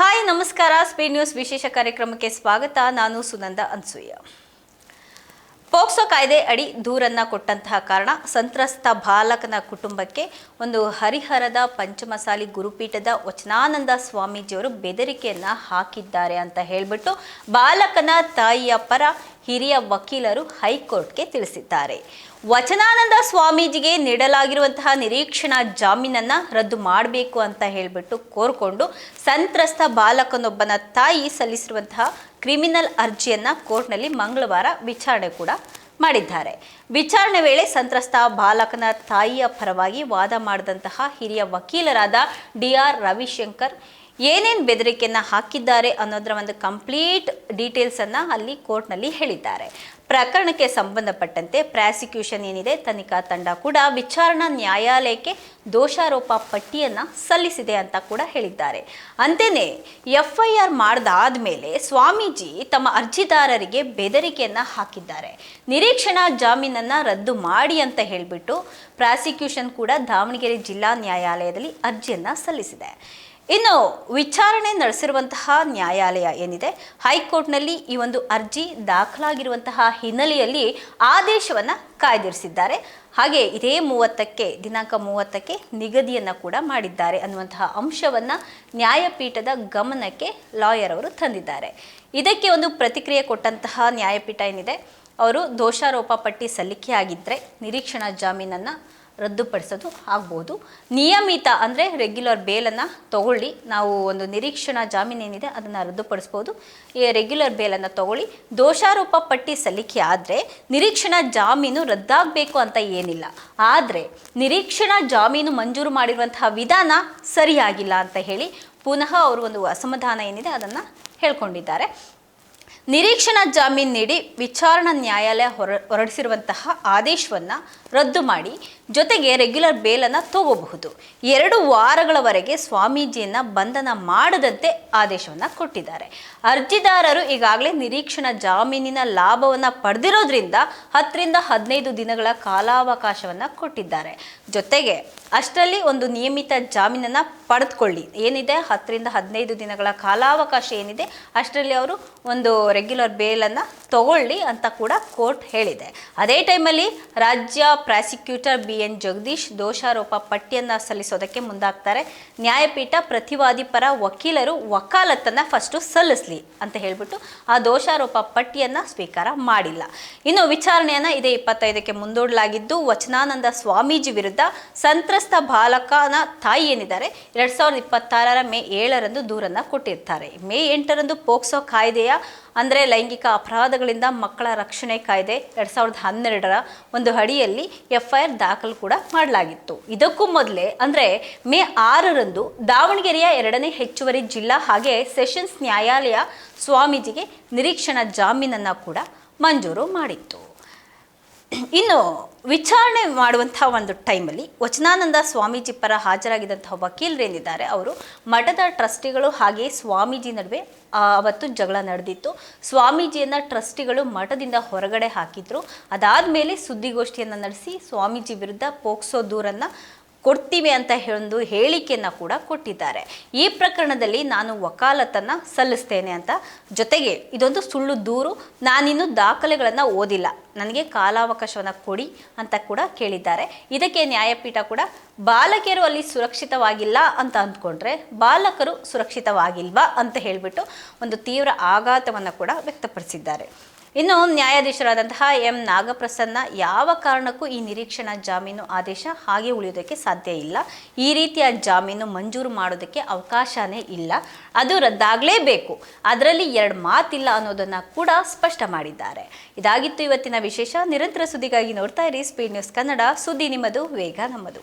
Hi ನಮಸ್ಕಾರ. Speed news ವಿಶೇಷ ಕಾರ್ಯಕ್ರಮಕ್ಕೆ ಸ್ವಾಗತ. ನಾನು ಸುನಂದ ಅನ್ಸೂಯ. ಪೋಕ್ಸೋ ಕಾಯ್ದೆ ಅಡಿ ದೂರನ್ನ ಕೊಟ್ಟಂತಹ ಕಾರಣ ಸಂತ್ರಸ್ತ ಬಾಲಕನ ಕುಟುಂಬಕ್ಕೆ ಒಂದು ಹರಿಹರದ ಪಂಚಮಸಾಲಿ ಗುರುಪೀಠದ ವಚನಾನಂದ ಸ್ವಾಮೀಜಿಯವರು ಬೆದರಿಕೆಯನ್ನ ಹಾಕಿದ್ದಾರೆ ಅಂತ ಹೇಳಿಬಿಟ್ಟು ಬಾಲಕನ ತಾಯಿಯ ಪರ ಹಿರಿಯ ವಕೀಲರು ಹೈಕೋರ್ಟ್ಗೆ ತಿಳಿಸಿದ್ದಾರೆ. ವಚನಾನಂದ ಸ್ವಾಮೀಜಿಗೆ ನೀಡಲಾಗಿರುವಂತಹ ನಿರೀಕ್ಷಣಾ ಜಾಮೀನನ್ನ ರದ್ದು ಮಾಡಬೇಕು ಅಂತ ಹೇಳಿಬಿಟ್ಟು ಕೋರ್ಕೊಂಡು ಸಂತ್ರಸ್ತ ಬಾಲಕನೊಬ್ಬನ ತಾಯಿ ಸಲ್ಲಿಸಿರುವಂತಹ ಕ್ರಿಮಿನಲ್ ಅರ್ಜಿಯನ್ನ ಕೋರ್ಟ್ನಲ್ಲಿ ಮಂಗಳವಾರ ವಿಚಾರಣೆ ಕೂಡ ಮಾಡಿದ್ದಾರೆ. ವಿಚಾರಣೆ ವೇಳೆ ಸಂತ್ರಸ್ತ ಬಾಲಕನ ತಾಯಿಯ ಪರವಾಗಿ ವಾದ ಮಾಡಿದಂತಹ ಹಿರಿಯ ವಕೀಲರಾದ DR ರವಿಶಂಕರ್ ಏನೇನು ಬೆದರಿಕೆಯನ್ನು ಹಾಕಿದ್ದಾರೆ ಅನ್ನೋದರ ಒಂದು ಕಂಪ್ಲೀಟ್ ಡೀಟೇಲ್ಸನ್ನು ಅಲ್ಲಿ ಕೋರ್ಟ್ನಲ್ಲಿ ಹೇಳಿದ್ದಾರೆ. ಪ್ರಕರಣಕ್ಕೆ ಸಂಬಂಧಪಟ್ಟಂತೆ ಪ್ರಾಸಿಕ್ಯೂಷನ್ ಏನಿದೆ ತನಿಖಾ ತಂಡ ಕೂಡ ವಿಚಾರಣಾ ನ್ಯಾಯಾಲಯಕ್ಕೆ ದೋಷಾರೋಪ ಪಟ್ಟಿಯನ್ನು ಸಲ್ಲಿಸಿದೆ ಅಂತ ಕೂಡ ಹೇಳಿದ್ದಾರೆ. ಅಂತೆಯೇ FIR ಮಾಡಿದಾದ ಮೇಲೆ ಸ್ವಾಮೀಜಿ ತಮ್ಮ ಅರ್ಜಿದಾರರಿಗೆ ಬೆದರಿಕೆಯನ್ನು ಹಾಕಿದ್ದಾರೆ. ನಿರೀಕ್ಷಣಾ ಜಾಮೀನನ್ನು ರದ್ದು ಮಾಡಿ ಅಂತ ಹೇಳಿಬಿಟ್ಟು ಪ್ರಾಸಿಕ್ಯೂಷನ್ ಕೂಡ ದಾವಣಗೆರೆ ಜಿಲ್ಲಾ ನ್ಯಾಯಾಲಯದಲ್ಲಿ ಅರ್ಜಿಯನ್ನು ಸಲ್ಲಿಸಿದೆ. ಇನ್ನು ವಿಚಾರಣೆ ನಡೆಸಿರುವಂತಹ ನ್ಯಾಯಾಲಯ ಏನಿದೆ ಹೈಕೋರ್ಟ್ನಲ್ಲಿ ಈ ಒಂದು ಅರ್ಜಿ ದಾಖಲಾಗಿರುವಂತಹ ಹಿನ್ನೆಲೆಯಲ್ಲಿ ಆದೇಶವನ್ನು ಕಾಯ್ದಿರಿಸಿದ್ದಾರೆ. ಹಾಗೆ ಇದೇ ದಿನಾಂಕ 30ಕ್ಕೆ ನಿಗದಿಯನ್ನು ಕೂಡ ಮಾಡಿದ್ದಾರೆ ಅನ್ನುವಂತಹ ಅಂಶವನ್ನು ನ್ಯಾಯಪೀಠದ ಗಮನಕ್ಕೆ ಲಾಯರ್ ಅವರು ತಂದಿದ್ದಾರೆ. ಇದಕ್ಕೆ ಒಂದು ಪ್ರತಿಕ್ರಿಯೆ ಕೊಟ್ಟಂತಹ ನ್ಯಾಯಪೀಠ ಏನಿದೆ ಅವರು ದೋಷಾರೋಪ ಪಟ್ಟಿ ಸಲ್ಲಿಕೆಯಾಗಿದ್ದರೆ ನಿರೀಕ್ಷಣಾ ಜಾಮೀನನ್ನು ರದ್ದುಪಡಿಸೋದು ಆಗ್ಬೋದು. ನಿಯಮಿತ ಅಂದರೆ ರೆಗ್ಯುಲರ್ ಬೇಲನ್ನು ತಗೊಳ್ಳಿ, ನಾವು ಒಂದು ನಿರೀಕ್ಷಣಾ ಜಾಮೀನು ಏನಿದೆ ಅದನ್ನು ರದ್ದುಪಡಿಸ್ಬೋದು. ಈ ರೆಗ್ಯುಲರ್ ಬೇಲನ್ನು ತಗೊಳ್ಳಿ, ದೋಷಾರೋಪ ಪಟ್ಟಿ ಸಲ್ಲಿಕೆ ಆದರೆ ನಿರೀಕ್ಷಣಾ ಜಾಮೀನು ರದ್ದಾಗಬೇಕು ಅಂತ ಏನಿಲ್ಲ. ಆದರೆ ನಿರೀಕ್ಷಣಾ ಜಾಮೀನು ಮಂಜೂರು ಮಾಡಿರುವಂತಹ ವಿಧಾನ ಸರಿಯಾಗಿಲ್ಲ ಅಂತ ಹೇಳಿ ಪುನಃ ಅವರು ಒಂದು ಅಸಮಾಧಾನ ಏನಿದೆ ಅದನ್ನು ಹೇಳ್ಕೊಂಡಿದ್ದಾರೆ. ನಿರೀಕ್ಷಣಾ ಜಾಮೀನು ನೀಡಿ ವಿಚಾರಣಾ ನ್ಯಾಯಾಲಯ ಹೊರಡಿಸಿರುವಂತಹ ಆದೇಶವನ್ನು ರದ್ದು ಮಾಡಿ ಜೊತೆಗೆ ರೆಗ್ಯುಲರ್ ಬೇಲನ್ನು ತಗೋಬಹುದು. 2 ವಾರಗಳವರೆಗೆ ಸ್ವಾಮೀಜಿಯನ್ನು ಬಂಧನ ಮಾಡದಂತೆ ಆದೇಶವನ್ನು ಕೊಟ್ಟಿದ್ದಾರೆ. ಅರ್ಜಿದಾರರು ಈಗಾಗಲೇ ನಿರೀಕ್ಷಣಾ ಜಾಮೀನಿನ ಲಾಭವನ್ನು ಪಡೆದಿರೋದ್ರಿಂದ 10 ರಿಂದ 15 ದಿನಗಳ ಕಾಲಾವಕಾಶವನ್ನು ಕೊಟ್ಟಿದ್ದಾರೆ. ಜೊತೆಗೆ ಅಷ್ಟರಲ್ಲಿ ಒಂದು ನಿಯಮಿತ ಜಾಮೀನನ್ನು ಪಡೆದುಕೊಳ್ಳಿ, ಏನಿದೆ 10 ರಿಂದ 15 ದಿನಗಳ ಕಾಲಾವಕಾಶ ಏನಿದೆ ಅಷ್ಟರಲ್ಲಿ ಅವರು ಒಂದು ರೆಗ್ಯುಲರ್ ಬೇಲನ್ನು ತಗೊಳ್ಳಿ ಅಂತ ಕೂಡ ಕೋರ್ಟ್ ಹೇಳಿದೆ. ಅದೇ ಟೈಮಲ್ಲಿ ರಾಜ್ಯ ಪ್ರಾಸಿಕ್ಯೂಟರ್ BN ಜಗದೀಶ್ ದೋಷಾರೋಪ ಪಟ್ಟಿಯನ್ನು ಸಲ್ಲಿಸೋದಕ್ಕೆ ಮುಂದಾಗ್ತಾರೆ. ನ್ಯಾಯಪೀಠ ಪ್ರತಿವಾದಿ ಪರ ವಕೀಲರು ವಕಾಲತ್ತನ್ನು ಫಸ್ಟು ಸಲ್ಲಿಸಲಿ ಅಂತ ಹೇಳಿಬಿಟ್ಟು ಆ ದೋಷಾರೋಪ ಪಟ್ಟಿಯನ್ನು ಸ್ವೀಕಾರ ಮಾಡಿಲ್ಲ. ಇನ್ನು ವಿಚಾರಣೆಯನ್ನು ಇದೇ 25ಕ್ಕೆ ಮುಂದೂಡಲಾಗಿದ್ದು ವಚನಾನಂದ ಸ್ವಾಮೀಜಿ ವಿರುದ್ಧ ಸಂತ್ರಸ್ತ ಬಾಲಕನ ತಾಯಿ ಏನಿದ್ದಾರೆ 2026 ಮೇ 7ರಂದು ದೂರನ್ನು ಕೊಟ್ಟಿರ್ತಾರೆ. ಮೇ 8ರಂದು ಪೋಕ್ಸೋ ಕಾಯ್ದೆಯ ಅಂದರೆ ಲೈಂಗಿಕ ಅಪರಾಧಗಳಿಂದ ಮಕ್ಕಳ ರಕ್ಷಣೆ ಕಾಯ್ದೆ 2012ರ ಒಂದು ಅಡಿಯಲ್ಲಿ FIR ದಾಖಲು ಕೂಡ ಮಾಡಲಾಗಿತ್ತು. ಇದಕ್ಕೂ ಮೊದಲೇ ಅಂದರೆ ಮೇ 6ರಂದು ದಾವಣಗೆರೆಯ 2ನೇ ಹೆಚ್ಚುವರಿ ಜಿಲ್ಲಾ ಹಾಗೆ ಸೆಷನ್ಸ್ ನ್ಯಾಯಾಲಯ ಸ್ವಾಮೀಜಿಗೆ ನಿರೀಕ್ಷಣಾ ಜಾಮೀನನ್ನು ಕೂಡ ಮಂಜೂರು ಮಾಡಿತ್ತು. ಇನ್ನು ವಿಚಾರಣೆ ಮಾಡುವಂತಹ ಒಂದು ಟೈಮಲ್ಲಿ ವಚನಾನಂದ ಸ್ವಾಮೀಜಿ ಪರ ಹಾಜರಾಗಿದ್ದಂತಹ ವಕೀಲರೇನಿದ್ದಾರೆ ಅವರು ಮಠದ ಟ್ರಸ್ಟಿಗಳು ಹಾಗೆ ಸ್ವಾಮೀಜಿ ನಡುವೆ ಅವತ್ತು ಜಗಳ ನಡೆದಿತ್ತು. ಸ್ವಾಮೀಜಿಯನ್ನು ಟ್ರಸ್ಟಿಗಳು ಮಠದಿಂದ ಹೊರಗಡೆ ಹಾಕಿದ್ರು. ಅದಾದಮೇಲೆ ಸುದ್ದಿಗೋಷ್ಠಿಯನ್ನು ನಡೆಸಿ ಸ್ವಾಮೀಜಿ ವಿರುದ್ಧ ಪೋಕ್ಸೋ ದೂರನ್ನು ಕೊಡ್ತೀವಿ ಅಂತ ಒಂದು ಹೇಳಿಕೆಯನ್ನು ಕೂಡ ಕೊಟ್ಟಿದ್ದಾರೆ. ಈ ಪ್ರಕರಣದಲ್ಲಿ ನಾನು ವಕಾಲತ್ತನ್ನು ಸಲ್ಲಿಸ್ತೇನೆ ಅಂತ, ಜೊತೆಗೆ ಇದೊಂದು ಸುಳ್ಳು ದೂರು, ನಾನಿನ್ನು ದಾಖಲೆಗಳನ್ನು ಓದಿಲ್ಲ, ನನಗೆ ಕಾಲಾವಕಾಶವನ್ನು ಕೊಡಿ ಅಂತ ಕೂಡ ಕೇಳಿದ್ದಾರೆ. ಇದಕ್ಕೆ ನ್ಯಾಯಪೀಠ ಕೂಡ ಬಾಲಕಿಯರು ಅಲ್ಲಿ ಸುರಕ್ಷಿತವಾಗಿಲ್ಲ ಅಂತ ಅಂದ್ಕೊಂಡ್ರೆ ಬಾಲಕರು ಸುರಕ್ಷಿತವಾಗಿಲ್ವಾ ಅಂತ ಹೇಳಿಬಿಟ್ಟು ಒಂದು ತೀವ್ರ ಆಘಾತವನ್ನು ಕೂಡ ವ್ಯಕ್ತಪಡಿಸಿದ್ದಾರೆ. ಇನ್ನು ನ್ಯಾಯಾಧೀಶರಾದಂತಹ M ನಾಗಪ್ರಸನ್ನ ಯಾವ ಕಾರಣಕ್ಕೂ ಈ ನಿರೀಕ್ಷಣಾ ಜಾಮೀನು ಆದೇಶ ಹಾಗೆ ಉಳಿಯೋದಕ್ಕೆ ಸಾಧ್ಯ ಇಲ್ಲ, ಈ ರೀತಿಯ ಜಾಮೀನು ಮಂಜೂರು ಮಾಡೋದಕ್ಕೆ ಅವಕಾಶನೇ ಇಲ್ಲ, ಅದು ರದ್ದಾಗಲೇಬೇಕು, ಅದರಲ್ಲಿ 2 ಮಾತಿಲ್ಲ ಅನ್ನೋದನ್ನು ಕೂಡ ಸ್ಪಷ್ಟ ಮಾಡಿದ್ದಾರೆ. ಇದಾಗಿತ್ತು ಇವತ್ತಿನ ವಿಶೇಷ. ನಿರಂತರ ಸುದ್ದಿಗಾಗಿ ನೋಡ್ತಾ ಇರಿ ಸ್ಪೀಡ್ ನ್ಯೂಸ್ ಕನ್ನಡ. ಸುದ್ದಿ ನಿಮ್ಮದು, ವೇಗ ನಮ್ಮದು.